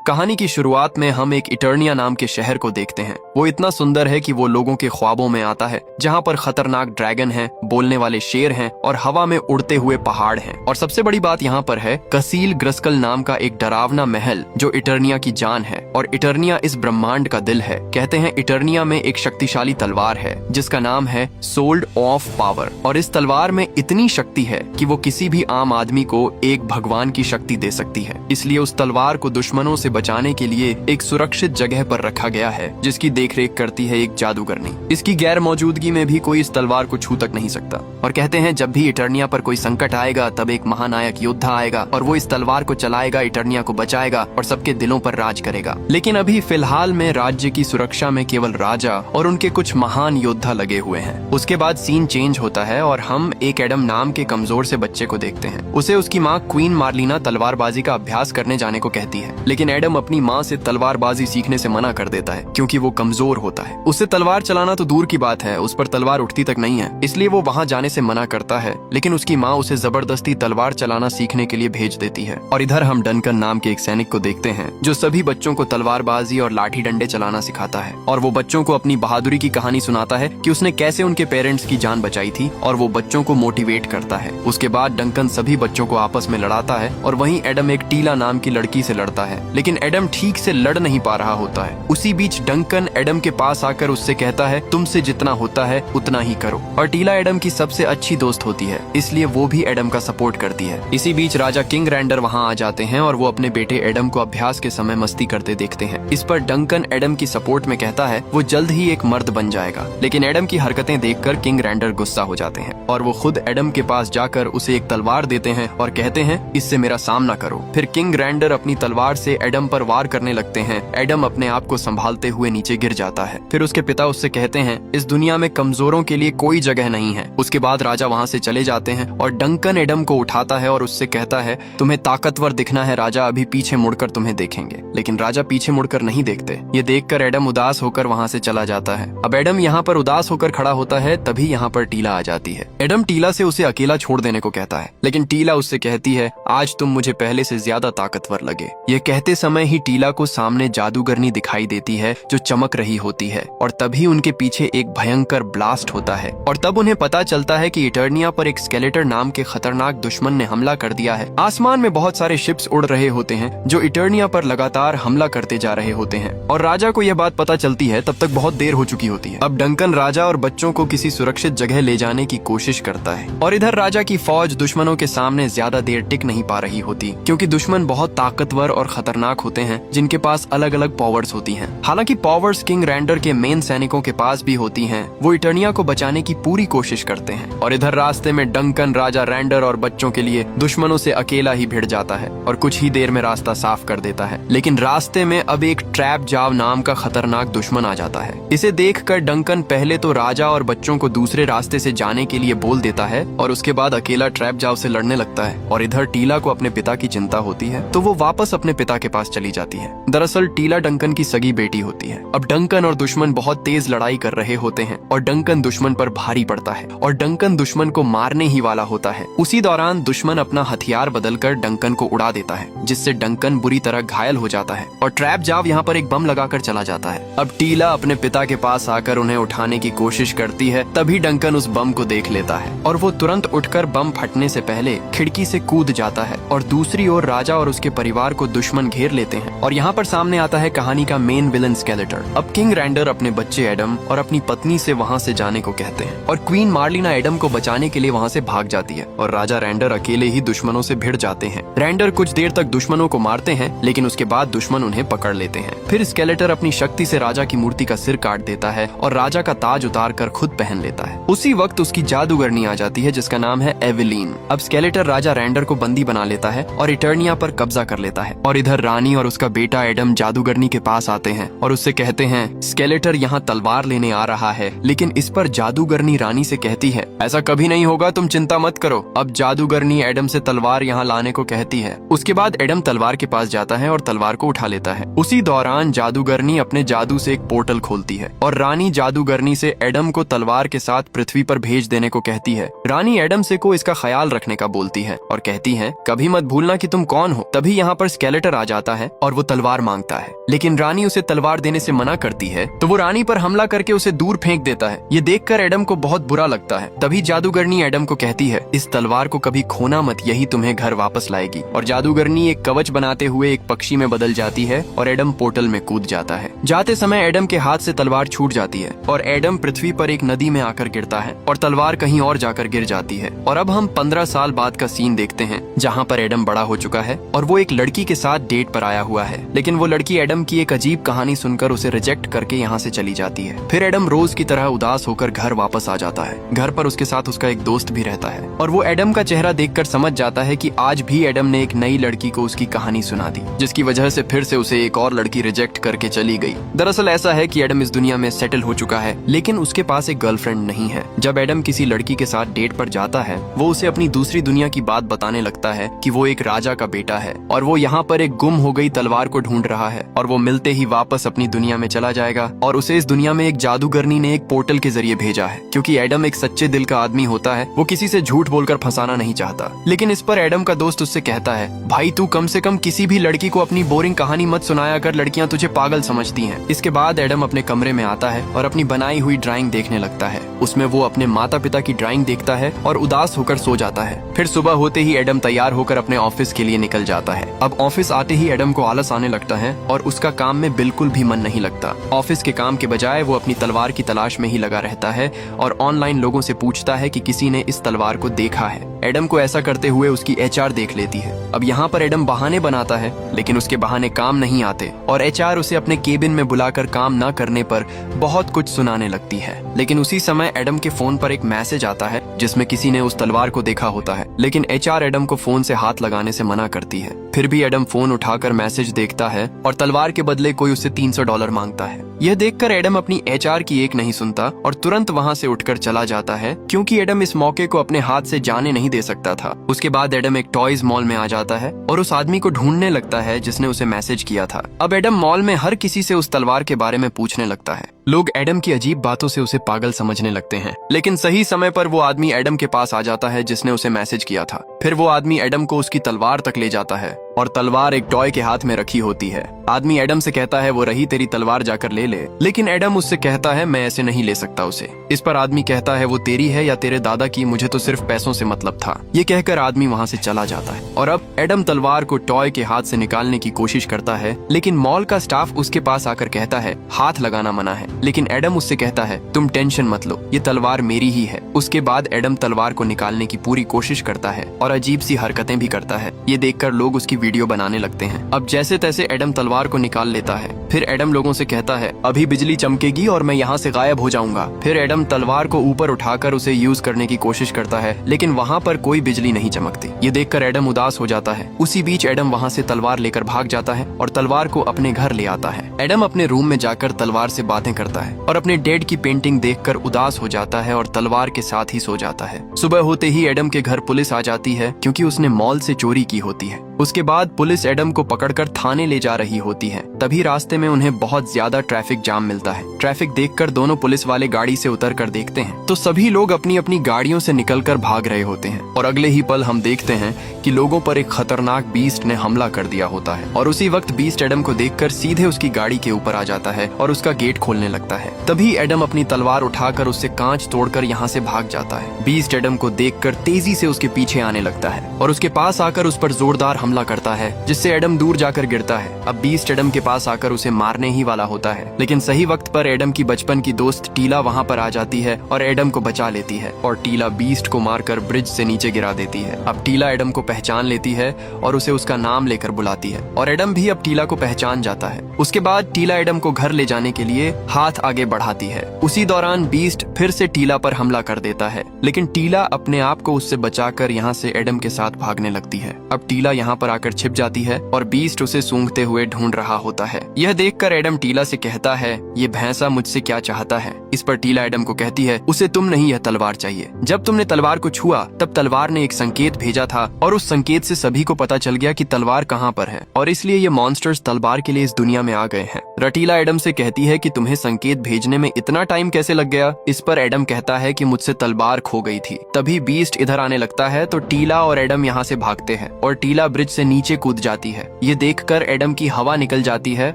कहानी की शुरुआत में हम एक इटर्निया नाम के शहर को देखते हैं। वो इतना सुंदर है कि वो लोगों के ख्वाबों में आता है, जहाँ पर खतरनाक ड्रैगन हैं, बोलने वाले शेर हैं और हवा में उड़ते हुए पहाड़ हैं। और सबसे बड़ी बात यहाँ पर है कसील ग्रस्कल नाम का एक डरावना महल जो इटर्निया की जान है। और इटर्निया इस ब्रह्मांड का दिल है। कहते हैं इटर्निया में एक शक्तिशाली तलवार है जिसका नाम है सोल्ड ऑफ पावर। और इस तलवार में इतनी शक्ति है कि वो किसी भी आम आदमी को एक भगवान की शक्ति दे सकती है। इसलिए उस तलवार को दुश्मनों से बचाने के लिए एक सुरक्षित जगह पर रखा गया है जिसकी देखरेख करती है एक जादूगरनी। इसकी गैर मौजूदगी में भी कोई इस तलवार को छू तक नहीं सकता। और कहते हैं जब भी इटर्निया पर कोई संकट आएगा तब एक महानायक योद्धा आएगा और वो इस तलवार को चलाएगा, इटर्निया को बचाएगा और सबके दिलों पर राज करेगा। लेकिन अभी फिलहाल में राज्य की सुरक्षा में केवल राजा और उनके कुछ महान योद्धा लगे हुए हैं। उसके बाद सीन चेंज होता है और हम एक एडम नाम के कमजोर से बच्चे को देखते हैं। उसे उसकी माँ क्वीन मार्लिना तलवारबाजी का अभ्यास करने जाने को कहती है, लेकिन एडम अपनी माँ से तलवारबाजी सीखने से मना कर देता है क्योंकि वो कमजोर होता है। उससे तलवार चलाना तो दूर की बात है, उस पर तलवार उठती तक नहीं है, इसलिए वो वहाँ जाने से मना करता है। लेकिन उसकी माँ उसे जबरदस्ती तलवार चलाना सीखने के लिए भेज देती है। और इधर हम डंकन नाम के एक सैनिक को देखते हैं जो सभी बच्चों को तलवारबाजी और लाठी डंडे चलाना सिखाता है। और वो बच्चों को अपनी बहादुरी की कहानी सुनाता है कि उसने कैसे उनके पेरेंट्स की जान बचाई थी और वो बच्चों को मोटिवेट करता है। उसके बाद डंकन सभी बच्चों को आपस में लड़ाता है और वहीं एडम एक टीला नाम की लड़की से लड़ता है, लेकिन एडम ठीक से लड़ नहीं पा रहा होता है। उसी बीच डंकन एडम के पास आकर उससे कहता है तुमसे जितना होता है उतना ही करो। और टीला एडम की सबसे अच्छी दोस्त होती है, इसलिए वो भी एडम का सपोर्ट करती है। इसी बीच राजा किंग रैंडर वहाँ आ जाते हैं और वो अपने बेटे एडम को अभ्यास के समय मस्ती करते देखते हैं। इस पर डंकन एडम की सपोर्ट में कहता है वो जल्द ही एक मर्द बन जाएगा। लेकिन एडम की हरकतें देखकर किंग रैंडर गुस्सा हो जाते हैं और वो खुद एडम के पास जाकर उसे एक तलवार देते हैं और कहते हैं इससे मेरा सामना करो। फिर किंग रैंडर अपनी तलवार से एडम पर वार करने लगते हैं। एडम अपने आप को संभालते हुए नीचे गिर जाता है। फिर उसके पिता उससे कहते हैं इस दुनिया में कमजोरों के लिए कोई जगह नहीं है। उसके बाद राजा वहाँ से चले जाते हैं और डंकन एडम को उठाता है और उससे कहता है तुम्हें ताकतवर दिखना है राजा, अभी पीछे मुड़कर तुम्हें देखेंगे। लेकिन राजा पीछे मुड़कर नहीं देखते। ये देखकर एडम उदास होकर वहाँ से चला जाता है। अब एडम यहाँ पर उदास होकर खड़ा होता है, तभी यहाँ पर टीला आ जाती है। एडम टीला से उसे अकेला छोड़ देने को कहता है, लेकिन टीला उससे कहती है आज तुम मुझे पहले से ज्यादा ताकतवर लगे। ये कहते समय ही टीला को सामने जादूगरनी दिखाई देती है जो चमक रही होती है और तभी उनके पीछे एक भयंकर ब्लास्ट होता है। और तब उन्हें पता चलता है कि इटर्निया पर एक स्केलेटर नाम के खतरनाक दुश्मन ने हमला कर दिया है। आसमान में बहुत सारे शिप्स उड़ रहे होते हैं जो इटर्निया पर लगातार हमला करते जा रहे होते हैं। और राजा को यह बात पता चलती है तब तक बहुत देर हो चुकी होती है। अब डंकन राजा और बच्चों को किसी सुरक्षित जगह ले जाने की कोशिश करता है। और इधर राजा की फौज दुश्मनों के सामने ज्यादा देर टिक नहीं पा रही होती क्योंकि दुश्मन बहुत ताकतवर और खतरनाक होते हैं जिनके पास अलग अलग पावर्स होती हैं। हालांकि पावर्स किंग रैंडर के मेन सैनिकों के पास भी होती हैं। वो इटर्निया को बचाने की पूरी कोशिश करते हैं। और इधर रास्ते में डंकन राजा रैंडर और बच्चों के लिए दुश्मनों से अकेला ही भिड़ जाता है और कुछ ही देर में रास्ता साफ कर देता है। लेकिन रास्ते में अब एक ट्रैप जाव नाम का खतरनाक दुश्मन आ जाता है। इसे देखकर डंकन पहले तो राजा और बच्चों को दूसरे रास्ते से जाने के लिए बोल देता है और उसके बाद अकेला ट्रैप जाव से लड़ने लगता है। और इधर टीला को अपने पिता की चिंता होती है तो वो वापस अपने पिता के पास चली जाती है। दरअसल टीला डंकन की सगी बेटी होती है। अब डंकन और दुश्मन बहुत तेज लड़ाई कर रहे होते हैं और डंकन दुश्मन पर भारी पड़ता है और डंकन दुश्मन को मारने ही वाला होता है। उसी दौरान दुश्मन अपना हथियार बदलकर डंकन को उड़ा देता है जिससे डंकन बुरी तरह घायल हो जाता है और ट्रैप जाव यहाँ पर एक बम लगाकर चला जाता है। अब टीला अपने पिता के पास आकर उन्हें उठाने की कोशिश करती है, तभी डंकन उस बम को देख लेता है और वो तुरंत उठकर बम फटने से पहले खिड़की से कूद जाता है। और दूसरी ओर राजा और उसके परिवार को दुश्मन घेर लेते हैं। और यहाँ पर सामने आता है कहानी का मेन विलन स्केलेटर। अब किंग रैंडर अपने बच्चे एडम और अपनी पत्नी से वहाँ से जाने को कहते हैं और क्वीन मार्लिना एडम को बचाने के लिए वहाँ से भाग जाती है और राजा रैंडर अकेले ही दुश्मनों से भिड़ जाते हैं। रैंडर कुछ देर तक दुश्मनों को मारते हैं लेकिन उसके बाद दुश्मन उन्हें पकड़ लेते हैं। फिर स्केलेटर अपनी शक्ति से राजा की मूर्ति का सिर काट देता है और राजा का ताज उतार कर खुद पहन लेता है। उसी वक्त उसकी जादूगरनी आ जाती है जिसका नाम है एवेलीन। अब स्केलेटर राजा रैंडर को बंदी बना लेता है और इटर्निया पर कब्जा कर लेता है। और इधर रानी और उसका बेटा एडम जादूगरनी के पास आते हैं और उससे कहते हैं स्केलेटर यहाँ तलवार लेने आ रहा है। लेकिन इस पर जादूगरनी रानी से कहती है ऐसा कभी नहीं होगा, तुम चिंता मत करो। अब जादूगरनी एडम से तलवार यहाँ लाने को कहती है। उसके बाद एडम तलवार के पास जाता है और तलवार को उठा लेता है। उसी दौरान जादूगरनी अपने जादू से एक पोर्टल खोलती है और रानी जादूगरनी से एडम को तलवार के साथ पृथ्वी पर भेज देने को कहती है। रानी एडम से को इसका ख्याल रखने का बोलती है और कहती है कभी मत भूलना कि तुम कौन हो। तभी यहाँ पर स्केलेटर आ जाता है और वो तलवार मांगता है, लेकिन रानी उसे तलवार देने से मना करती है तो वो रानी पर हमला करके उसे दूर फेंक देता है। ये देखकर एडम को बहुत बुरा लगता है। तभी जादूगरनी एडम को कहती है, इस तलवार को कभी खोना मत, यही तुम्हें घर वापस लाएगी। और जादूगरनी एक कवच बनाते हुए एक पक्षी में बदल जाती है और एडम पोर्टल में कूद जाता है। जाते समय एडम के हाथ से तलवार छूट जाती है और एडम पृथ्वी पर एक नदी में आकर गिरता है और तलवार कहीं और जाकर गिर जाती है। और अब हम 15 साल बाद का सीन देखते हैं, जहाँ पर एडम बड़ा हो चुका है और वो एक लड़की के साथ डेट पर आया हुआ है, लेकिन वो लड़की एडम की एक अजीब कहानी सुनकर उसे रिजेक्ट करके यहाँ से चली जाती है। फिर एडम रोज की तरह उदास होकर घर वापस आ जाता है। घर पर उसके साथ उसका एक दोस्त भी रहता है और वो एडम का चेहरा देखकर समझ जाता है कि आज भी एडम ने एक नई लड़की को उसकी कहानी सुना दी, जिसकी वजह से फिर से उसे एक और लड़की रिजेक्ट करके चली गई। दरअसल ऐसा है कि एडम इस दुनिया में सेटल हो चुका है, लेकिन उसके पास एक गर्लफ्रेंड नहीं है। जब एडम किसी लड़की के साथ डेट पर जाता है, वो उसे अपनी दूसरी दुनिया की बात बताने लगता है कि वो एक राजा का बेटा है और वो यहाँ पर एक गुम हो गई तलवार को ढूंढ रहा है और वो मिलते ही वापस अपनी दुनिया में चला जाएगा। और उसे इस दुनिया में एक जादूगरनी ने एक पोर्टल के जरिए भेजा है, क्योंकि एडम एक सच्चे दिल का आदमी होता है, वो किसी से झूठ बोलकर फंसाना नहीं चाहता। लेकिन इस पर एडम का दोस्त उससे कहता है, भाई तू कम से कम किसी भी लड़की को अपनी बोरिंग कहानी मत सुनाया कर, लड़कियां तुझे पागल समझती हैं। इसके बाद एडम अपने कमरे में आता है और अपनी बनाई हुई ड्राइंग देखने लगता है। उसमें वो अपने माता पिता की ड्राइंग देखता है और उदास होकर सो जाता है। फिर सुबह होते ही एडम तैयार होकर अपने ऑफिस के लिए निकल जाता है। अब ऑफिस आते ही एडम को आलस आने लगता है और उसका काम में बिल्कुल भी मन नहीं लगता। ऑफिस के काम के बजाय वो अपनी तलवार की तलाश में ही लगा रहता है और ऑनलाइन लोगों से पूछता है कि किसी ने इस तलवार को देखा है। एडम को ऐसा करते हुए उसकी एचआर देख लेती है। अब यहाँ पर एडम बहाने बनाता है, लेकिन उसके बहाने काम नहीं आते और एचआर उसे अपने केबिन में बुलाकर काम न करने पर बहुत कुछ सुनाने लगती है। लेकिन उसी समय एडम के फोन पर एक मैसेज आता है जिसमें किसी ने उस तलवार को देखा होता है, लेकिन एचआर एडम को फोन से हाथ लगाने से मना करती है। फिर भी एडम फोन उठाकर मैसेज देखता है और तलवार के बदले कोई उससे $300 मांगता है। यह देखकर एडम अपनी एचआर की एक नहीं सुनता और तुरंत वहाँ से उठकर चला जाता है, क्योंकि एडम इस मौके को अपने हाथ से जाने नहीं दे सकता था। उसके बाद एडम एक टॉयज मॉल में आ जाता है और उस आदमी को ढूंढने लगता है जिसने उसे मैसेज किया था। अब एडम मॉल में हर किसी से उस तलवार के बारे में पूछने लगता है। लोग एडम की अजीब बातों से उसे पागल समझने लगते हैं, लेकिन सही समय पर वो आदमी एडम के पास आ जाता है जिसने उसे मैसेज किया था। फिर वो आदमी एडम को उसकी तलवार तक ले जाता है और तलवार एक टॉय के हाथ में रखी होती है। आदमी एडम से कहता है वो रही तेरी तलवार, जाकर ले ले, लेकिन एडम उससे कहता है मैं ऐसे नहीं ले सकता उसे। इस पर आदमी कहता है वो तेरी है या तेरे दादा की, मुझे तो सिर्फ पैसों से मतलब था। ये कहकर आदमी वहाँ से चला जाता है और अब एडम तलवार को टॉय के हाथ से निकालने की कोशिश करता है, लेकिन मॉल का स्टाफ उसके पास आकर कहता है हाथ लगाना मना है। लेकिन एडम उससे कहता है तुम टेंशन मत लो, ये तलवार मेरी ही है। उसके बाद एडम तलवार को निकालने की पूरी कोशिश करता है और अजीब सी हरकतें भी करता है। ये देखकर लोग उसकी वीडियो बनाने लगते हैं। अब जैसे तैसे एडम तलवार को निकाल लेता है। फिर एडम लोगों से कहता है अभी बिजली चमकेगी और मैं यहाँ से गायब हो जाऊंगा। फिर एडम तलवार को ऊपर उठाकर उसे यूज करने की कोशिश करता है, लेकिन वहाँ पर कोई बिजली नहीं चमकती। ये देखकर एडम उदास हो जाता है। उसी बीच एडम वहाँ से तलवार लेकर भाग जाता है और तलवार को अपने घर ले आता है। एडम अपने रूम में जाकर तलवार से बातें करता है और अपने डेड की पेंटिंग देखकर उदास हो जाता है और तलवार के साथ ही सो जाता है। सुबह होते ही एडम के घर पुलिस आ जाती है, क्योंकि उसने मॉल से चोरी की होती है। उसके बाद पुलिस एडम को पकड़कर थाने ले जा रही होती है। तभी रास्ते में उन्हें बहुत ज्यादा ट्रैफिक जाम मिलता है। ट्रैफिक देखकर दोनों पुलिस वाले गाड़ी से उतर कर देखते हैं तो सभी लोग अपनी अपनी गाड़ियों से निकलकर भाग रहे होते हैं और अगले ही पल हम देखते हैं कि लोगों पर एक खतरनाक बीस्ट ने हमला कर दिया होता है। और उसी वक्त बीस्ट एडम को देखकर सीधे उसकी गाड़ी के ऊपर आ जाता है और उसका गेट खोलने लगता है। तभी एडम अपनी तलवार उठाकर उससे कांच तोड़कर यहाँ से भाग जाता है। बीस्ट एडम को देखकर तेजी से उसके पीछे आने लगता है और उसके पास आकर उस पर जोरदार हमला करता है, जिससे एडम दूर जाकर गिरता है। अब बीस्ट एडम के पास आकर उसे मारने ही वाला होता है, लेकिन सही वक्त पर एडम की बचपन की दोस्त टीला वहाँ पर आ जाती है और एडम को बचा लेती है और टीला बीस्ट को मारकर ब्रिज से नीचे गिरा देती है। अब टीला एडम को पहचान लेती है और उसे उसका नाम लेकर बुलाती है और एडम भी अब टीला को पहचान जाता है। उसके बाद टीला एडम को घर ले जाने के लिए हाथ आगे बढ़ाती है। उसी दौरान बीस्ट फिर से टीला पर हमला कर देता है, लेकिन टीला अपने आप को उससे बचाकर यहाँ से एडम के साथ भागने लगती है। अब टीला यहाँ पर आकर छिप जाती है और बीस्ट उसे सूंघते हुए ढूंढ रहा होता है। यह देखकर एडम टीला से कहता है ये भैंसा मुझसे क्या चाहता है। इस पर टीला एडम को कहती है उसे तुम नहीं यह तलवार चाहिए। जब तुमने तलवार को छुआ तब तलवार ने एक संकेत भेजा था और उस संकेत से सभी को पता चल गया कि तलवार कहाँ पर है और इसलिए ये मॉन्स्टर्स तलवार के लिए इस दुनिया में आ गए हैं। रटीला एडम से कहती है कि तुम्हें संकेत भेजने में इतना टाइम कैसे लग गया। इस पर एडम कहता है कि मुझसे तलवार खो गई थी। तभी बीस्ट इधर आने लगता है तो टीला और एडम यहाँ से भागते हैं और टीला ब्रिज से नीचे कूद जाती है। ये देखकर एडम की हवा निकल जाती है,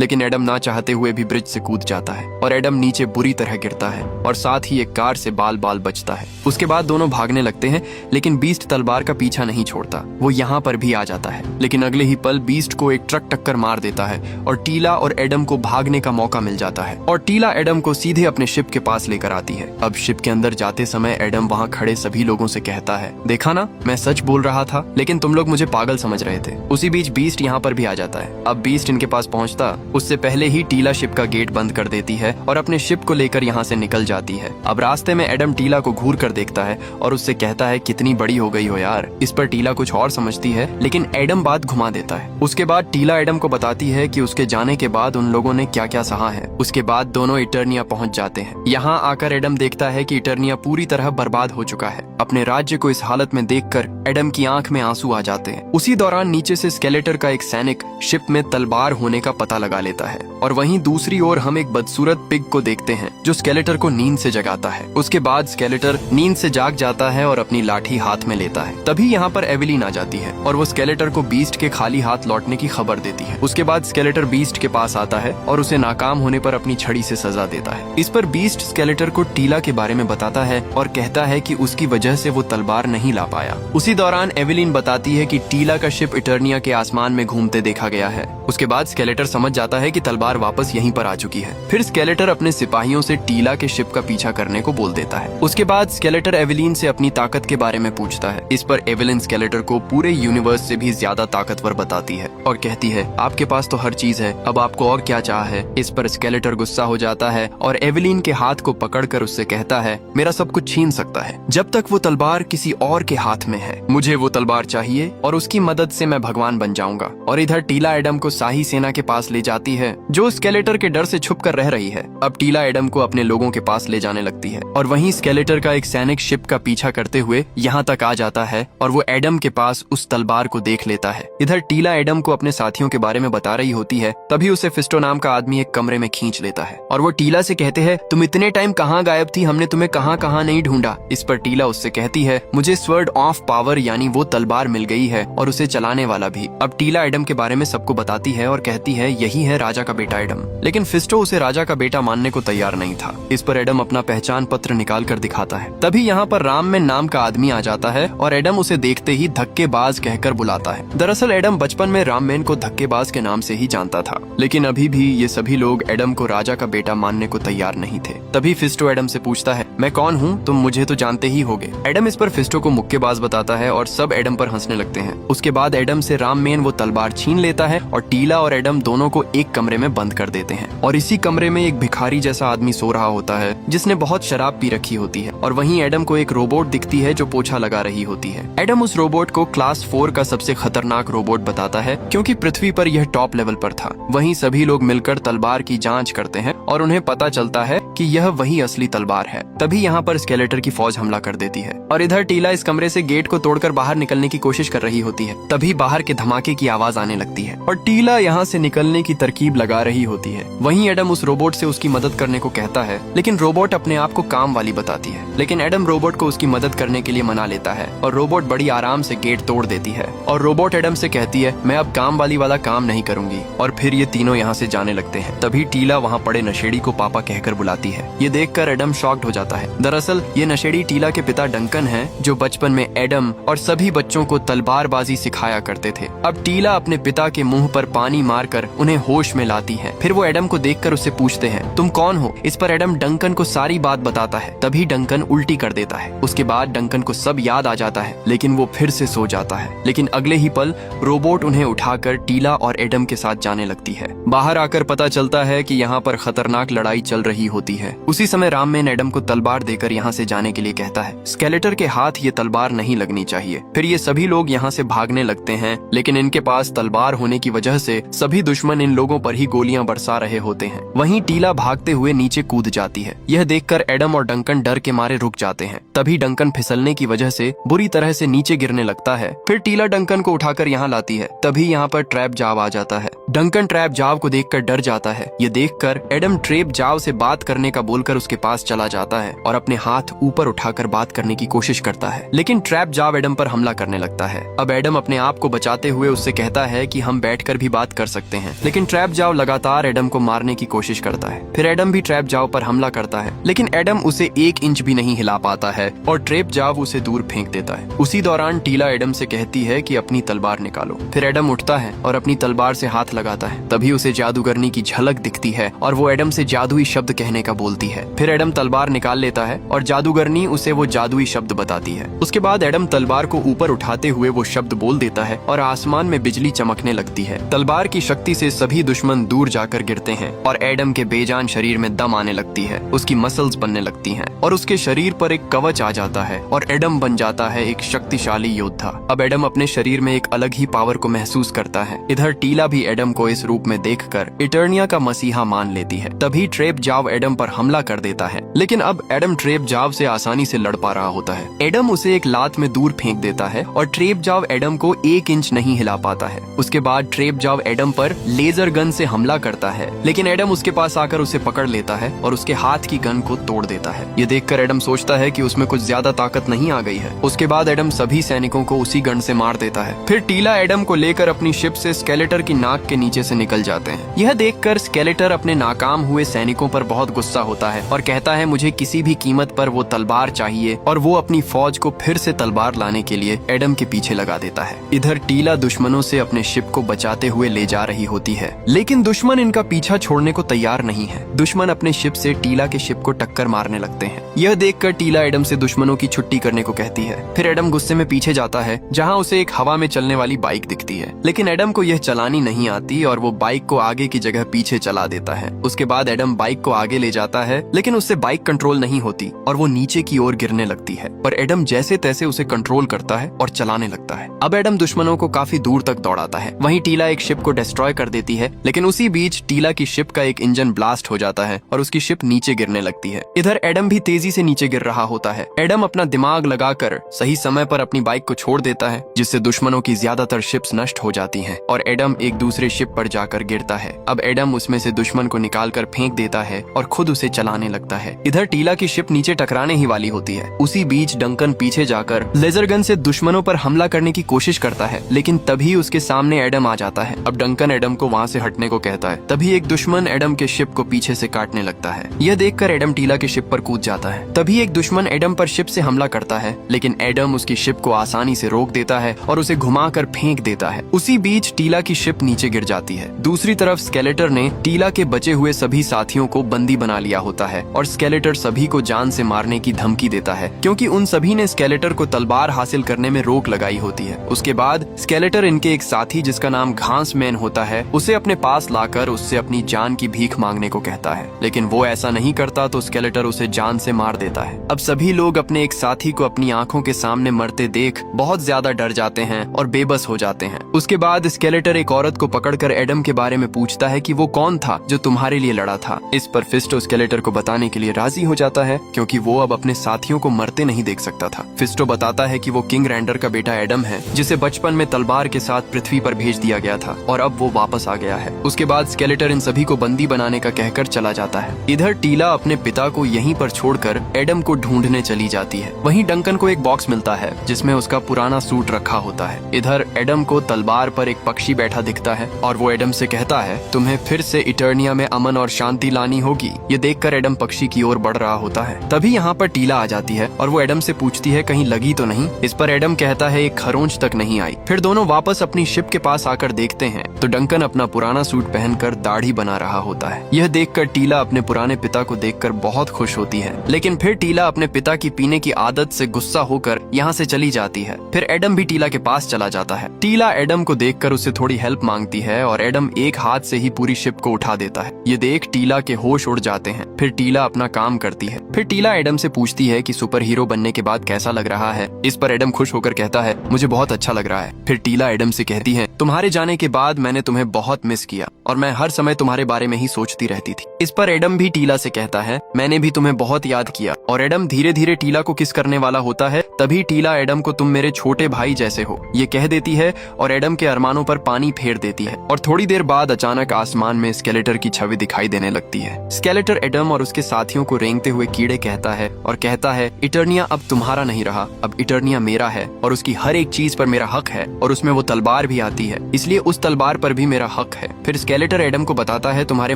लेकिन एडम ना चाहते हुए भी ब्रिज से कूद जाता है और एडम नीचे बुरी तरह गिरता है और साथ ही एक कार से बाल बाल बचता है। उसके बाद दोनों भागने लगते हैं, लेकिन बीस्ट तलवार का पीछा नहीं छोड़ता। वो यहाँ पर भी आ जाता है, लेकिन अगले ही पल बीस्ट को एक ट्रक टक्कर मार देता है और टीला और एडम को भागने का मौका मिल जाता है और टीला एडम को सीधे अपने शिप के पास लेकर आती है। अब शिप के अंदर जाते समय एडम वहाँ खड़े सभी लोगों से कहता है, देखा ना, मैं सच बोल रहा था, लेकिन तुम लोग मुझे पागल समझ रहे थे। उसी बीच बीस्ट यहाँ पर भी आ जाता है। अब बीस्ट इनके पास पहुँचता उससे पहले ही टीला शिप का गेट बंद कर देती है और अपने शिप को लेकर यहाँ से निकल जाती है। अब रास्ते में एडम टीला को घूर कर देखता है और उससे कहता है, कितनी बड़ी हो गई हो यार। इस पर टीला कुछ और समझती है, लेकिन एडम बात घुमा देता है। उसके बाद टीला एडम को बताती है कि उसके जाने के बाद उन लोगों ने क्या क्या सहा है। उसके बाद दोनों इटर्निया पहुंच जाते हैं। यहाँ आकर एडम देखता है कि इटर्निया पूरी तरह बर्बाद हो चुका है। अपने राज्य को इस हालत में देखकर एडम की आंख में आंसू आ जाते हैं। उसी दौरान नीचे से स्केलेटर का एक सैनिक शिप में तलवार होने का पता लगा लेता है और वहीं दूसरी ओर हम एक बदसूरत पिग को देखते हैं जो स्केलेटर को नींद से जगाता है। उसके बाद स्केलेटर नींद से जाग जाता है और अपनी लाठी हाथ में लेता है। तभी यहाँ पर एवेलिन आ जाती है और वो स्केलेटर को बीस्ट के खाली हाथ लौटने की खबर देती है। उसके बाद स्केलेटर बीस्ट के पास आता है और उसे नाकाम होने पर अपनी छड़ी से सजा देता है। इस पर बीस्ट स्केलेटर को टीला के बारे में बताता है और कहता है कि उसकी वजह से वो तलवार नहीं ला पाया। उसी दौरान एवेलिन बताती है कि टीला का शिप इटर्निया के आसमान में घूमते देखा गया है। उसके बाद स्केलेटर समझ जाता है कि तलवार वापस यहीं पर आ चुकी है। फिर स्केलेटर अपने सिपाहियों से टीला के शिप का पीछा करने को बोल देता है। उसके बाद स्केलेटर एवेलिन से अपनी ताकत के बारे में पूछता है। इस पर एवेलिन स्केलेटर को पूरे यूनिवर्स से भी ज्यादा ताकतवर बताती है और कहती है, आपके पास तो हर चीज है, अब आपको और क्या चाह है। इस पर स्केलेटर गुस्सा हो जाता है और एवेलिन के हाथ को पकड़कर उससे कहता है, मेरा सब कुछ छीन सकता है जब तक वो तलवार किसी और के हाथ में है। मुझे वो तलवार चाहिए और उसकी मदद से मैं भगवान बन जाऊंगा। और इधर टीला एडम को शाही सेना के पास ले जाती है जो स्केलेटर के डर से छुप कर रह रही है। अब टीला एडम को अपने लोगों के पास ले जाने लगती है और वहीं स्केलेटर का एक सैनिक शिप का पीछा करते हुए यहाँ तक आ जाता है और वो एडम के पास उस तलवार को देख लेता है। इधर टीला एडम को अपने साथियों के बारे में बता रही होती है, तभी उसे फिस्टो नाम का आदमी एक कमरे में खींच लेता है और वो टीला से कहते हैं, तुम इतने टाइम कहाँ गायब थी, हमने तुम्हें कहाँ कहाँ नहीं ढूंढा। इस पर टीला उससे कहती है, मुझे स्वर्ड ऑफ पावर यानी वो तलवार मिल गई है और उसे चलाने वाला भी। अब टीला एडम के बारे में सबको बताती है और कहती है, यही है राजा का बेटा एडम। लेकिन फिस्टो उसे राजा का बेटा मानने को तैयार नहीं था। इस पर एडम अपना पहचान पत्र निकाल कर दिखाता है। तभी यहाँ पर राममैन नाम का आदमी आ जाता है और एडम उसे देखते ही धक्केबाज कहकर बुलाता है। दरअसल एडम बचपन में राममैन को धक्केबाज के नाम से ही जानता था, लेकिन अभी भी ये सभी लोग एडम को राजा का बेटा मानने को तैयार नहीं थे। तभी फिस्टो एडम से पूछता है, मैं कौन हूँ, तुम मुझे तो जानते ही होगे। एडम इस पर फिस्टो को मुक्केबाज बताता है और सब एडम पर हंसने लगते हैं। उसके बाद एडम से राममैन वो तलवार छीन लेता है और टीला और एडम दोनों को एक कमरे में बंद कर देते हैं और इसी कमरे में एक भिखारी जैसा आदमी सो रहा होता है जिसने बहुत शराब पी रखी होती है। और वहीं एडम को एक रोबोट दिखती है जो पोछा लगा रही होती है। एडम उस रोबोट को क्लास 4 का सबसे खतरनाक रोबोट बताता है क्योंकि पृथ्वी पर यह टॉप लेवल पर था। वहीं सभी लोग मिलकर तलवार की जांच करते हैं और उन्हें पता चलता है कि यह वही असली तलवार है। तभी यहाँ पर स्केलेटर की फौज हमला कर देती है और इधर टीला इस कमरे से गेट को तोड़कर बाहर निकलने की कोशिश कर रही होती है। तभी बाहर के धमाके की आवाज आने लगती है और टीला यहाँ से निकलने की तरकीब लगा रही होती है। वहीं एडम उस रोबोट से उसकी मदद करने को कहता है, लेकिन रोबोट अपने आप को काम वाली बताती है। लेकिन एडम रोबोट को उसकी मदद करने के लिए मना लेता है और रोबोट बड़ी आराम से गेट तोड़ देती है और रोबोट एडम से कहती है, मैं अब काम वाली वाला काम नहीं करूंगी। और फिर ये तीनों यहाँ से जाने लगते हैं। तभी टीला वहाँ पड़े नशेड़ी को पापा कहकर बुलाती है। ये देखकर एडम शॉक्ड हो जाता है। दरअसल ये नशेड़ी टीला के पिता डंकन है जो बचपन में एडम और सभी बच्चों को तलवारबाजी सिखाया करते थे। अब टीला अपने पिता के मुंह पर पानी मारकर उन्हें होश में लाती है। फिर वो एडम को देखकर उससे पूछते हैं, तुम कौन हो। इस पर एडम डंकन को सारी बात बताता है। तभी डंकन उल्टी कर देता है। उसके बाद डंकन को सब याद आ जाता है, लेकिन वो फिर से सो जाता है। लेकिन अगले ही पल रोबोट उन्हें उठाकर टीला और एडम के साथ जाने लगती है। बाहर आकर पता चलता है कि यहाँ पर खतरनाक लड़ाई चल रही होती होती है। उसी समय राममैन एडम को तलवार देकर यहाँ से जाने के लिए कहता है। स्केलेटर के हाथ ये तलवार नहीं लगनी चाहिए। फिर ये सभी लोग यहाँ से भागने लगते हैं, लेकिन इनके पास तलवार होने की वजह से सभी दुश्मन इन लोगों पर ही गोलियां बरसा रहे होते हैं। वहीं टीला भागते हुए नीचे कूद जाती है। यह देखकर एडम और डंकन डर के मारे रुक जाते हैं। तभी डंकन फिसलने की वजह से बुरी तरह से नीचे गिरने लगता है। फिर टीला डंकन को उठाकर यहाँ लाती है। तभी यहाँ पर ट्रैप जाव आ जाता है। डंकन ट्रैप जाव को देखकर डर जाता है। ये देखकर एडम ट्रैप जाव से बात करने का बोलकर उसके पास चला जाता है और अपने हाथ ऊपर उठाकर बात करने की कोशिश करता है, लेकिन ट्रैप जाव एडम पर हमला करने लगता है। अब एडम अपने आप को बचाते हुए उससे कहता है कि हम बैठकर भी बात कर सकते हैं, लेकिन ट्रैप जाव लगातार एडम को मारने की कोशिश करता है। फिर एडम भी ट्रैप जाव पर हमला करता है, लेकिन एडम उसे 1 इंच भी नहीं हिला पाता है और ट्रैप जाव उसे दूर फेंक देता है। उसी दौरान टीला एडम से कहती है कि अपनी तलवार निकालो। फिर एडम उठता है और अपनी तलवार से हाथ लगाता है। तभी उसे जादूगरनी की झलक दिखती है और वो एडम से जादुई शब्द कहने का बोलती है। फिर एडम तलवार निकाल लेता है और जादूगरनी उसे वो जादुई शब्द बताती है। उसके बाद एडम तलवार को ऊपर उठाते हुए वो शब्द बोल देता है और आसमान में बिजली चमकने लगती है। तलवार की शक्ति से सभी दुश्मन दूर जाकर गिरते हैं और एडम के बेजान शरीर में दम आने लगती है। उसकी मसल्स बनने लगती हैं और उसके शरीर पर एक कवच आ जाता है और एडम बन जाता है एक शक्तिशाली योद्धा। अब एडम अपने शरीर में एक अलग ही पावर को महसूस करता है। इधर टीला भी एडम को इस रूप में देखकर इटर्निया का मसीहा मान लेती है। तभी ट्रैप जाव एडम पर हमला कर देता है, लेकिन अब एडम ट्रैप जाव से आसानी से लड़ पा रहा होता है। एडम उसे एक लात में दूर फेंक देता है और ट्रैप जाव एडम को 1 इंच नहीं हिला पाता है। उसके बाद ट्रैप जाव एडम पर लेजर गन से हमला करता है, लेकिन एडम उसके पास आकर उसे पकड़ लेता है और उसके हाथ की गन को तोड़ देता है। ये देखकर एडम सोचता है कि उसमें कुछ ज्यादा ताकत नहीं आ गई है। उसके बाद एडम सभी सैनिकों को उसी गन से मार देता है। फिर टीला एडम को लेकर अपनी शिप से स्केलेटर की नाक के नीचे से निकल जाते हैं। यह देखकर स्केलेटर अपने नाकाम हुए सैनिकों पर बहुत गुस्सा होता है और कहता है मुझे किसी भी कीमत पर वो तलवार चाहिए, और वो अपनी फौज को फिर से तलवार लाने के लिए एडम के पीछे लगा देता है। इधर टीला दुश्मनों से अपने शिप को बचाते हुए ले जा रही होती है, लेकिन दुश्मन इनका पीछा छोड़ने को तैयार नहीं है। दुश्मन अपने शिप से टीला के शिप को टक्कर मारने लगते हैं। यह देखकर टीला एडम से दुश्मनों की छुट्टी करने को कहती है। फिर एडम गुस्से में पीछे जाता है, जहाँ उसे एक हवा में चलने वाली बाइक दिखती है, लेकिन एडम को यह चलानी नहीं आती और वो बाइक को आगे की जगह पीछे चला देता है। उसके बाद एडम बाइक को आगे ले जाता है, लेकिन उससे बाइक कंट्रोल नहीं होती और वो नीचे की ओर गिरने लगती है, पर एडम जैसे तैसे उसे कंट्रोल करता है और चलाने लगता है। अब एडम दुश्मनों को काफी दूर तक दौड़ाता है। वहीं टीला एक शिप को डिस्ट्रॉय कर देती है, लेकिन उसी बीच टीला की शिप का एक इंजन ब्लास्ट हो जाता है और उसकी शिप नीचे गिरने लगती है। इधर एडम भी तेजी से नीचे गिर रहा होता है। एडम अपना दिमाग लगाकर सही समय पर अपनी बाइक को छोड़ देता है, जिससे दुश्मनों की ज्यादातर शिप्स नष्ट हो जाती हैं और एडम एक दूसरे शिप पर जाकर गिरता है। अब एडम उसमें से दुश्मन को निकालकर फेंक देता है और खुद उसे चलाने लगता है। इधर टीला की शिप नीचे टकराने ही वाली होती है। उसी बीच डंकन पीछे जाकर लेजर गन से दुश्मनों पर हमला करने की कोशिश करता है, लेकिन तभी उसके सामने एडम आ जाता है। अब डंकन एडम को वहाँ से हटने को कहता है। तभी एक दुश्मन एडम के शिप को पीछे से काटने लगता है। यह देखकर एडम टीला की शिप पर कूद जाता है। तभी एक दुश्मन एडम पर शिप से हमला करता है, लेकिन एडम उसकी शिप को आसानी से रोक देता है और उसे घुमाकर फेंक देता है। उसी बीच टीला की शिप नीचे गिर जाती है। दूसरी तरफ स्केलेटर ने टीला के बचे हुए सभी साथियों को बंदी बना लिया होता है और स्केलेटर सभी को जान से मारने की धमकी देता है, क्योंकि उन सभी ने स्केलेटर को तलवार हासिल करने में रोक लगाई होती है। उसके बाद स्केलेटर इनके एक साथी जिसका नाम घास मैन होता है, उसे अपने पास लाकर उससे अपनी जान की भीख मांगने को कहता है, लेकिन वो ऐसा नहीं करता तो स्केलेटर उसे जान से मार देता है। अब सभी लोग अपने एक साथी को अपनी आंखों के सामने मरते देख बहुत ज्यादा डर जाते हैं और बेबस हो जाते हैं। उसके बाद स्केलेटर एक औरत को पकड़कर एडम के बारे में पूछता है कि वो कौन था जो तुम्हारे लिए लड़ा था। इस पर फिस्टो स्केलेटर को बताने के लिए राजी हो जाता है, क्योंकि वो अब अपने साथियों को मरते नहीं देख सकता था। फिस्टो बताता है कि वो किंग रैंडर का बेटा एडम है, जिसे बचपन में तलवार के साथ पृथ्वी पर भेज दिया गया था और अब वो वापस आ गया है। उसके बाद स्केलेटर इन सभी को बंदी बनाने का कहकर चला जाता है। इधर टीला अपने पिता को यहीं पर छोड़कर एडम को ढूंढने चली जाती है। वहीं डंकन को एक बॉक्स मिलता है जिसमें उसका पुराना सूट रखा होता है। इधर एडम को तलवार पर एक पक्षी बैठा दिखता है और वो एडम से कहता है तुम्हें फिर से इटर्निया में अमन और शांति लानी होगी। ये देखकर एडम पक्षी की ओर बढ़ रहा होता है। तभी यहाँ पर टीला आ जाती है और वो एडम से पूछती है कहीं लगी तो नहीं। इस पर एडम कहता है एक खरोंच तक नहीं आई। फिर दोनों वापस अपनी शिप के पास आकर देखते हैं तो डंकन अपना पुराना सूट पहनकर दाढ़ी बना रहा होता है। यह देखकर टीला अपने पुराने पिता को देखकर बहुत खुश होती है, लेकिन फिर टीला अपने पिता की पीने की आदत से गुस्सा होकर यहाँ से चली जाती है। फिर एडम भी टीला के पास चला जाता है। टीला एडम को देखकर उससे थोड़ी हेल्प मांगती है और एडम एक हाथ से ही पूरी शिप को उठा देता है। ये देख टीला के होश उड़ जाते जाते हैं। फिर टीला अपना काम करती है। फिर टीला एडम से पूछती है कि सुपर हीरो बनने के बाद कैसा लग रहा है। इस पर एडम खुश होकर कहता है, मुझे बहुत अच्छा लग रहा है। फिर टीला एडम से कहती है, तुम्हारे जाने के बाद मैंने तुम्हें बहुत मिस किया और मैं हर समय तुम्हारे बारे में ही सोचती रहती थी। इस पर एडम भी टीला से कहता है, मैंने भी तुम्हें बहुत याद किया। और एडम धीरे धीरे टीला को किस करने वाला होता है, तभी टीला एडम को तुम मेरे छोटे भाई जैसे हो ये कह देती है और एडम के अरमानों पर पानी फेर देती है। और थोड़ी देर बाद अचानक आसमान में स्केलेटर की छवि दिखाई देने लगती है। स्केलेटर एडम और उसके साथियों को रेंगते हुए कीड़े कहता है और कहता है, इटर्निया अब तुम्हारा नहीं रहा, अब इटर्निया मेरा है और उसकी हर एक चीज पर मेरा हक है और उसमें वो तलवार भी आती है, इसलिए उस तलवार पर भी मेरा हक है। फिर स्केलेटर एडम को बताता है, तुम्हारे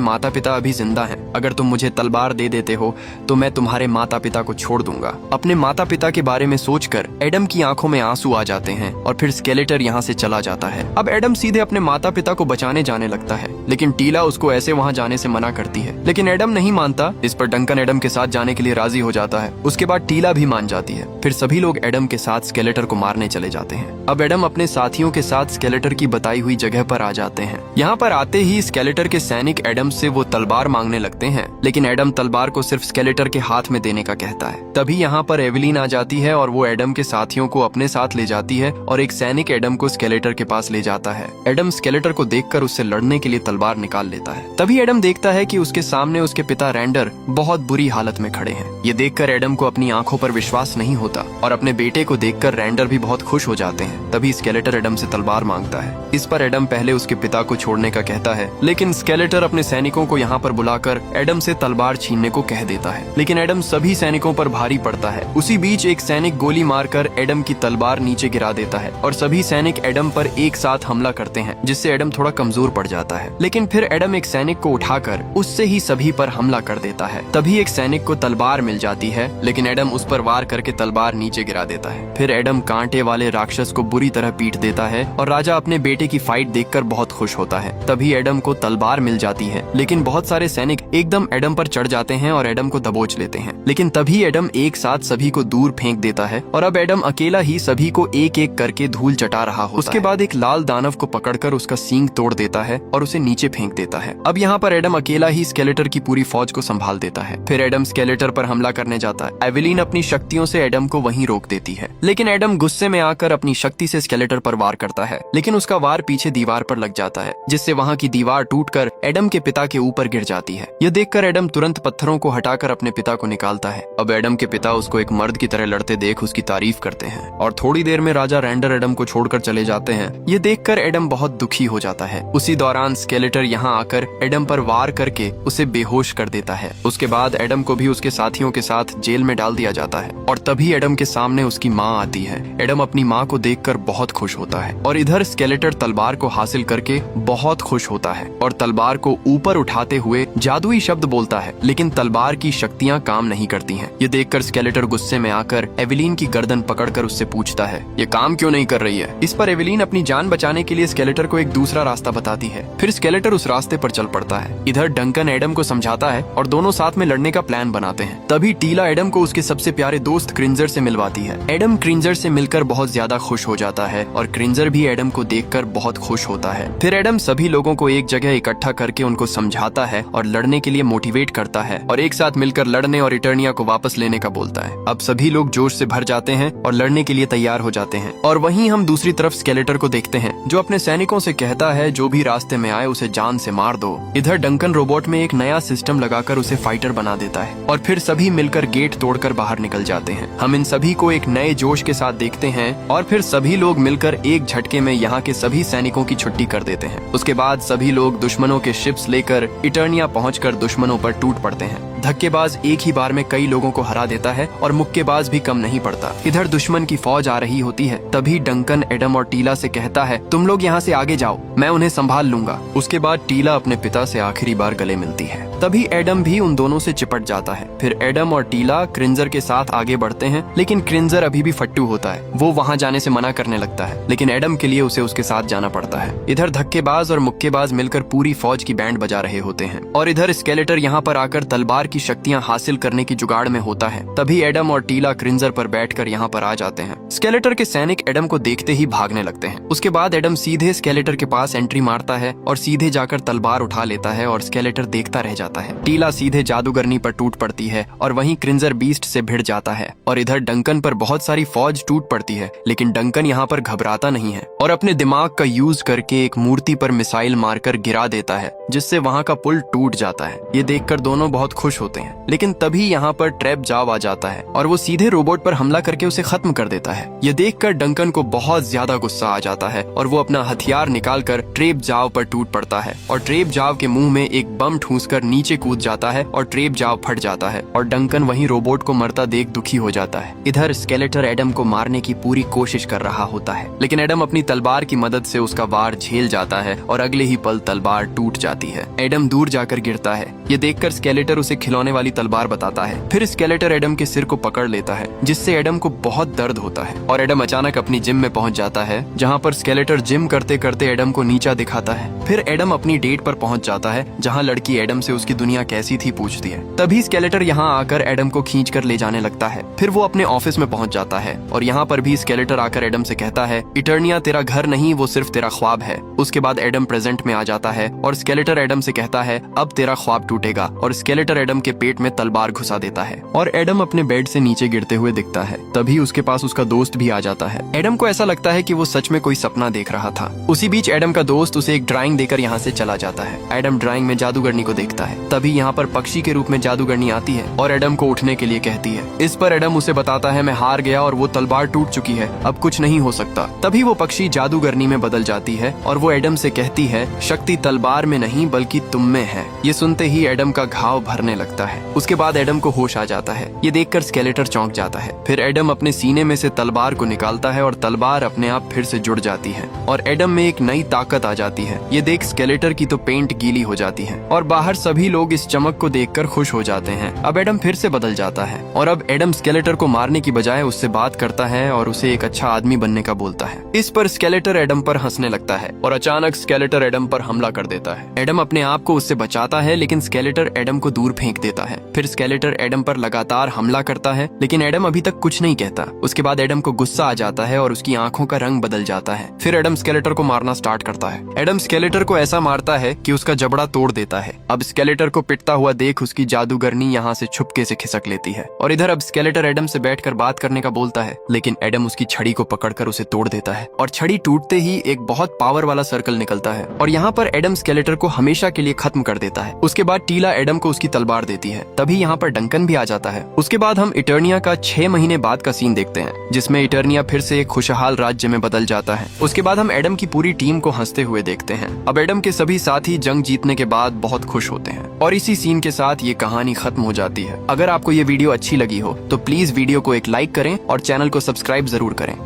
माता पिता अभी जिंदा हैं, अगर तुम मुझे तलवार दे देते हो तो मैं तुम्हारे माता पिता को छोड़ दूंगा। अपने माता पिता के बारे में सोचकर एडम की आंखों में आंसू आ जाते हैं और फिर स्केलेटर यहाँ से चला जाता है। अब एडम सीधे अपने माता पिता को बचाने जाने लगता है, लेकिन टीला उसको ऐसे वहाँ जाने से मना करती है, लेकिन एडम नहीं मानता। इस पर डंकन एडम के साथ जाने के लिए राजी हो जाता है। उसके बाद टीला भी मान जाती है। फिर सभी लोग एडम के साथ स्केलेटर को मारने चले जाते हैं। अब एडम अपने साथियों के साथ स्केलेटर की बताई हुई जगह पर आ जाते हैं। यहाँ पर आते ही स्केलेटर के सैनिक एडम से वो तलवार मांगने लगते हैं, लेकिन एडम तलवार को सिर्फ स्केलेटर के हाथ में देने का कहता है। तभी यहाँ पर एवेलिन आ जाती है और वो एडम के साथियों को अपने साथ ले जाती है और एक सैनिक एडम को स्केलेटर के पास ले जाता है। एडम स्केलेटर को देखकर उससे लड़ने के लिए तलवार निकाल लेता है। तभी एडम देखता है कि उसके सामने उसके पिता रैंडर बहुत बुरी हालत में खड़े हैं। ये देखकर एडम को अपनी आंखों पर विश्वास नहीं होता और अपने बेटे को देखकर रैंडर भी बहुत खुश हो जाते हैं। तभी स्केलेटर एडम से तलवार मांगता है। इस पर एडम पहले उसके पिता को छोड़ने का कहता है, लेकिन स्केलेटर अपने सैनिकों को यहाँ पर बुलाकर एडम से तलवार छीनने को कह देता है, लेकिन एडम सभी सैनिकों पर भारी पड़ता है। उसी बीच एक सैनिक गोली मारकर एडम की तलवार नीचे गिरा देता है और सभी सैनिक एडम पर एक साथ हमला करते हैं, जिससे एडम थोड़ा कमजोर पड़ जाता है। लेकिन फिर एडम एक सैनिक को उठाकर उससे ही सभी पर हमला कर देता है। तभी एक सैनिक को तलवार मिल जाती है, लेकिन एडम उस पर वार करके तलवार नीचे गिरा देता है। फिर एडम कांटे वाले राक्षस को बुरी तरह पीट देता है और राजा अपने बेटे की फाइट देखकर बहुत खुश होता है। तभी एडम को तलवार मिल जाती है, लेकिन बहुत सारे सैनिक एकदम एडम पर चढ़ जाते हैं और एडम को दबोच लेते हैं। लेकिन तभी एडम एक साथ सभी को दूर फेंक देता है और अब एडम अकेला ही सभी को एक एक करके धूल चटा रहा होता है। उसके बाद एक लाल दानव को पकड़कर उसका सींग तोड़ देता है और उसे नीचे फेंक देता है। अब यहाँ पर एडम अकेला ही स्केलेटर की पूरी फौज को संभाल देता है। फिर एडम स्केलेटर पर हमला करने जाता है। एवेलिन अपनी शक्तियों से एडम को वहीं रोक देती है, लेकिन एडम गुस्से में आकर अपनी शक्ति से स्केलेटर पर वार करता है, लेकिन उसका वार पीछे दीवार पर लग जाता है, जिससे वहाँ की दीवार टूटकर एडम के पिता के ऊपर गिर जाती है। यह देखकर एडम तुरंत पत्थरों को हटाकर अपने पिता को निकालता है। अब एडम के पिता उसको एक मर्द की तरह लड़ते देख उसकी तारीफ करते हैं और थोड़ी देर में राजा रैंडर एडम को छोड़कर चले जाते हैं। ये देखकर एडम बहुत दुखी हो जाता है। उसी दौरान स्केलेटर यहाँ आकर एडम पर वार करके उसे बेहोश कर देता है। उसके बाद एडम को भी उसके साथियों के साथ जेल में डाल दिया जाता है और तभी एडम के सामने उसकी माँ आती है। एडम अपनी माँ को देखकर बहुत खुश होता है और इधर स्केलेटर तलवार को हासिल करके बहुत खुश होता है और तलवार को ऊपर उठाते हुए जादुई शब्द बोलता है, लेकिन तलवार की शक्तियाँ काम नहीं करती हैं। ये देखकर स्केलेटर गुस्से में आकर एवेलिन की गर्दन पकड़कर उससे पूछता है, ये काम क्यों नहीं कर रही है। इस पर एवेलिन अपनी जान बचाने के लिए स्केलेटर को एक दूसरा रास्ता बताती है। फिर स्केलेटर उस रास्ते पर चल पड़ता है। इधर डंकन एडम को समझाता है और दोनों साथ में लड़ने का प्लान बनाते हैं। तभी टीला एडम को उसके सबसे प्यारे दोस्त क्रिंजर से मिलवाती है। एडम क्रिंजर से मिलकर बहुत ज्यादा खुश हो जाता है और क्रिंजर भी एडम को देखकर बहुत खुश होता है। फिर एडम सभी लोगों को एक जगह इकट्ठा करके उनको समझाता है और लड़ने के लिए मोटिवेट करता है और एक साथ मिलकर लड़ने और इटर्निया को वापस लेने का बोलता है। अब सभी लोग जोश से भर जाते हैं और लड़ने के लिए तैयार हो जाते हैं। और वहीं हम दूसरी तरफ स्केलेटर को देखते हैं, जो अपने सैनिकों से कहता है जो भी रास्ते में आए उसे जान से मार दो। इधर डंकन रोबोट में एक नया सिस्टम लगाकर उसे फाइटर बना देता है और फिर सभी मिलकर गेट तोड़कर बाहर निकल जाते हैं। हम इन सभी को एक नए जोश के साथ देखते हैं और फिर सभी लोग मिलकर एक झटके में यहाँ के सभी सैनिकों की छुट्टी कर देते हैं। उसके बाद सभी लोग दुश्मनों के शिप्स लेकर इटर्निया पहुंचकर दुश्मनों पर टूट पड़ते हैं। धक्केबाज एक ही बार में कई लोगों को हरा देता है और मुक्केबाज भी कम नहीं पड़ता। इधर दुश्मन की फौज आ रही होती है। तभी डंकन एडम और टीला से कहता है, तुम लोग यहाँ से आगे जाओ, मैं उन्हें संभाल लूंगा। उसके बाद टीला अपने पिता से आखिरी बार गले मिलती है। तभी एडम भी उन दोनों से चिपट जाता है। फिर एडम और टीला क्रिंजर के साथ आगे बढ़ते हैं, लेकिन क्रिंजर अभी भी फट्टू होता है। वो वहाँ जाने से मना करने लगता है, लेकिन एडम के लिए उसे उसके साथ जाना पड़ता है। इधर धक्केबाज और मुक्केबाज मिलकर पूरी फौज की बैंड बजा रहे होते हैं और इधर स्केलेटर यहाँ पर आकर तलवार तलवार की शक्तियां हासिल करने की जुगाड़ में होता है। तभी एडम और टीला क्रिंजर पर बैठकर यहाँ पर आ जाते हैं। स्केलेटर के सैनिक एडम को देखते ही भागने लगते हैं। उसके बाद एडम सीधे स्केलेटर के पास एंट्री मारता है और सीधे जाकर तलवार उठा लेता है और स्केलेटर देखता रह जाता है। टीला सीधे जादूगरनी पर टूट पड़ती है और वहीं क्रिंजर बीस्ट से भिड़ जाता है और इधर डंकन पर बहुत सारी फौज टूट पड़ती है, लेकिन डंकन यहाँ पर घबराता नहीं है और अपने दिमाग का यूज करके एक मूर्ति पर मिसाइल मारकर गिरा देता है, जिससे वहाँ का पुल टूट जाता है। ये देखकर दोनों बहुत खुश होते हैं, लेकिन तभी यहाँ पर ट्रैप जाव आ जाता है और वो सीधे रोबोट पर हमला करके उसे खत्म कर देता है। ये देखकर डंकन को बहुत ज्यादा गुस्सा आ जाता है और वो अपना हथियार निकालकर ट्रेप जाव पर टूट पड़ता है और ट्रेप जाव के मुंह में एक बम ठूंसकर नीचे कूद जाता है और ट्रेप जाव फट जाता है और डंकन वहीं रोबोट को मरता देख दुखी हो जाता है। इधर स्केलेटर एडम को मारने की पूरी कोशिश कर रहा होता है, लेकिन एडम अपनी तलवार की मदद से उसका वार झेल जाता है और अगले ही पल तलवार टूट जाती है। एडम दूर जाकर गिरता है। ये देखकर स्केलेटर उसे खिलौने वाली तलवार बताता है। फिर स्केलेटर एडम के सिर को पकड़ लेता है, जिससे एडम को बहुत दर्द होता है और एडम अचानक अपनी जिम में पहुंच जाता है, जहां पर स्केलेटर जिम करते करते एडम को नीचा दिखाता है। फिर एडम अपनी डेट पर पहुंच जाता है, जहां लड़की एडम से उसकी दुनिया कैसी थी पूछती है। तभी स्केलेटर यहां आकर एडम को खींच कर ले जाने लगता है। फिर वो अपने ऑफिस में पहुंच जाता है और यहाँ पर भी स्केलेटर आकर एडम से कहता है, इटर्निया तेरा घर नहीं, वो सिर्फ तेरा ख्वाब है। उसके बाद एडम प्रेजेंट में आ जाता है और स्केलेटर एडम से कहता है, अब तेरा ख्वाब टूटेगा, और स्केलेटर एडम के पेट में तलवार घुसा देता है और एडम अपने बेड से नीचे गिरते हुए दिखता है। तभी उसके पास उसका दोस्त भी आ जाता है। एडम को ऐसा लगता है कि वो सच में कोई सपना देख रहा था। उसी बीच एडम का दोस्त उसे एक ड्राइंग देकर यहाँ से चला जाता है। एडम ड्राइंग में जादूगरनी को देखता है। तभी यहाँ पर पक्षी के रूप में जादूगरनी आती है और एडम को उठने के लिए कहती है। इस पर एडम उसे बताता है, मैं हार गया और वो तलवार टूट चुकी है, अब कुछ नहीं हो सकता। तभी वो पक्षी जादूगरनी में बदल जाती है और वो एडम से कहती है, शक्ति तलवार में नहीं बल्कि तुम में है। ये सुनते ही एडम का घाव भरने लगता है। उसके बाद एडम को होश आ जाता है। ये देखकर स्केलेटर चौंक जाता है। फिर एडम अपने सीने में से तलवार को निकालता है और तलवार अपने आप फिर से जुड़ जाती है और एडम में एक नई ताकत आ जाती है। ये देख स्केलेटर की तो पेंट गीली हो जाती है और बाहर सभी लोग इस चमक को देखकर खुश हो जाते हैं। अब एडम फिर से बदल जाता है और अब एडम स्केलेटर को मारने की बजाय उससे बात करता है और उसे एक अच्छा आदमी बनने का बोलता है। इस पर स्केलेटर एडम पर हंसने लगता है और अचानक स्केलेटर एडम पर हमला कर देता है। एडम अपने आप को उससे बचाता है, लेकिन स्केलेटर एडम को दूर फेंक देता है। फिर स्केलेटर एडम पर लगातार हमला करता है, लेकिन एडम अभी तक कुछ नहीं कहता। उसके बाद एडम को गुस्सा आ जाता है और उसकी आंखों का रंग बदल जाता है। फिर एडम स्केलेटर को मारना स्टार्ट करता है। एडम स्केलेटर को ऐसा मारता है कि उसका जबड़ा तोड़ देता है। अब स्केलेटर को पिटता हुआ देख उसकी जादूगरनी यहाँ से छुपके से खिसक लेती है और इधर अब स्केलेटर एडम से बैठकर बात करने का बोलता है, लेकिन एडम उसकी छड़ी को पकड़कर उसे तोड़ देता है और छड़ी टूटते ही एक बहुत पावर वाला सर्कल निकलता है और यहाँ पर एडम स्केलेटर को हमेशा के लिए खत्म कर देता है। उसके बाद टीला एडम को उसकी तलवार देती है। तभी यहाँ पर डंकन भी आ जाता है। उसके बाद हम इटर्निया का 6 महीने बाद का सीन देखते हैं, जिसमें इटर्निया फिर से एक खुशहाल राज्य में बदल जाता है। उसके बाद हम एडम की पूरी टीम को हंसते हुए देखते हैं। अब एडम के सभी साथी जंग जीतने के बाद बहुत खुश होते हैं और इसी सीन के साथ ये कहानी खत्म हो जाती है। अगर आपको ये वीडियो अच्छी लगी हो तो प्लीज वीडियो को एक लाइक करें और चैनल को सब्सक्राइब जरूर करें।